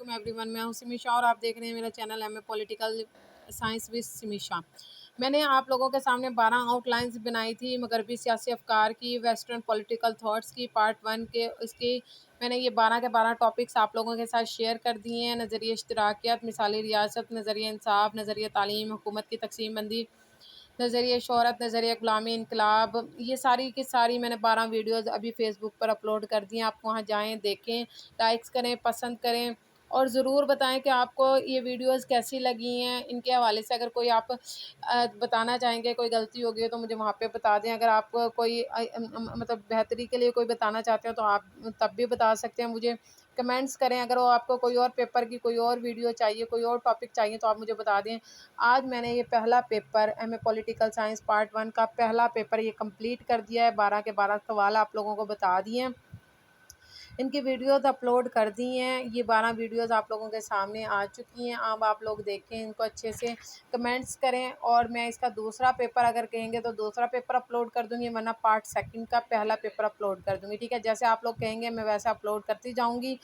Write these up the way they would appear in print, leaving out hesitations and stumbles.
वालेकुम एवरीवन, मैं हूं सिमीशा और आप देख रहे हैं मेरा channel MA political science with Simisha. मैंने आप लोगों के सामने 12 आउटलाइंस बनाई थी मगरबी सियासी अफकार की, वेस्टर्न पॉलिटिकल थॉट्स की, पार्ट 1 के इसकी मैंने ये 12 के 12 टॉपिक्स आप लोगों के साथ शेयर कर दिए हैं। नज़रिए इश्तराकियत, मिसाली रियासत, नज़रिया इंसाफ, नज़रिया तालीम, हुकूमत की तकसीम बंदी, नज़रिए शोहरत, नज़रिया गुलामी, इनकलाब, ये सारी की सारी मैंने 12 वीडियोज़ अभी फ़ेसबुक पर अपलोड कर दी हैं। आप वहाँ जाएँ, देखें, लाइक्स करें, पसंद करें और ज़रूर बताएं कि आपको ये वीडियोज़ कैसी लगी हैं। इनके हवाले से अगर कोई आप बताना चाहेंगे, कोई गलती हो गई है तो मुझे वहाँ पे बता दें। अगर आपको कोई मतलब बेहतरी के लिए कोई बताना चाहते हो तो आप तब भी बता सकते हैं मुझे। कमेंट्स करें, अगर वो आपको कोई और पेपर की कोई और वीडियो चाहिए, कोई और टॉपिक चाहिए तो आप मुझे बता दें। आज मैंने ये पहला paper MA political science part 1 का पहला पेपर ये कंप्लीट कर दिया है। 12 के 12 सवाल आप लोगों को बता दिए हैं, इनकी वीडियोज़ अपलोड कर दी हैं। ये 12 वीडियोज़ आप लोगों के सामने आ चुकी हैं। अब आप लोग देखें इनको अच्छे से, कमेंट्स करें और मैं इसका दूसरा पेपर अगर कहेंगे तो दूसरा पेपर अपलोड कर दूँगी, वरना पार्ट 2 का पहला पेपर अपलोड कर दूँगी। ठीक है, जैसे आप लोग कहेंगे मैं वैसे अपलोड करती जाऊँगी।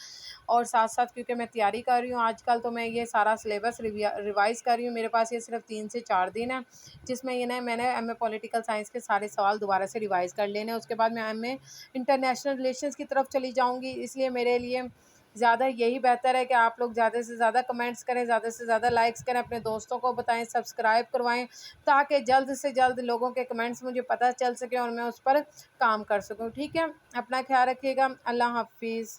और साथ-साथ क्योंकि मैं तैयारी कर रही हूँ आजकल, तो मैं ये सारा सिलेबस रिवाइज़ कर रही हूँ। मेरे पास ये सिर्फ 3 से 4 दिन है, जिसमें ये ना मैंने एमए पॉलिटिकल साइंस के सारे सवाल दोबारा से रिवाइज़ कर लेने हैं। उसके बाद मैं एमए इंटरनेशनल रिलेशंस की तरफ चली जाऊँगी। इसलिए मेरे लिए ज़्यादा यही बेहतर है कि आप लोग ज़्यादा से ज़्यादा कमेंट्स करें, ज़्यादा से ज़्यादा लाइक्स करें, अपने दोस्तों को बताएँ, सब्सक्राइब करवाएँ, ताकि जल्द से जल्द लोगों के कमेंट्स मुझे पता चल सके और मैं उस पर काम कर सकूँ। ठीक है, अपना ख्याल रखिएगा। अल्लाह हाफ़िज़।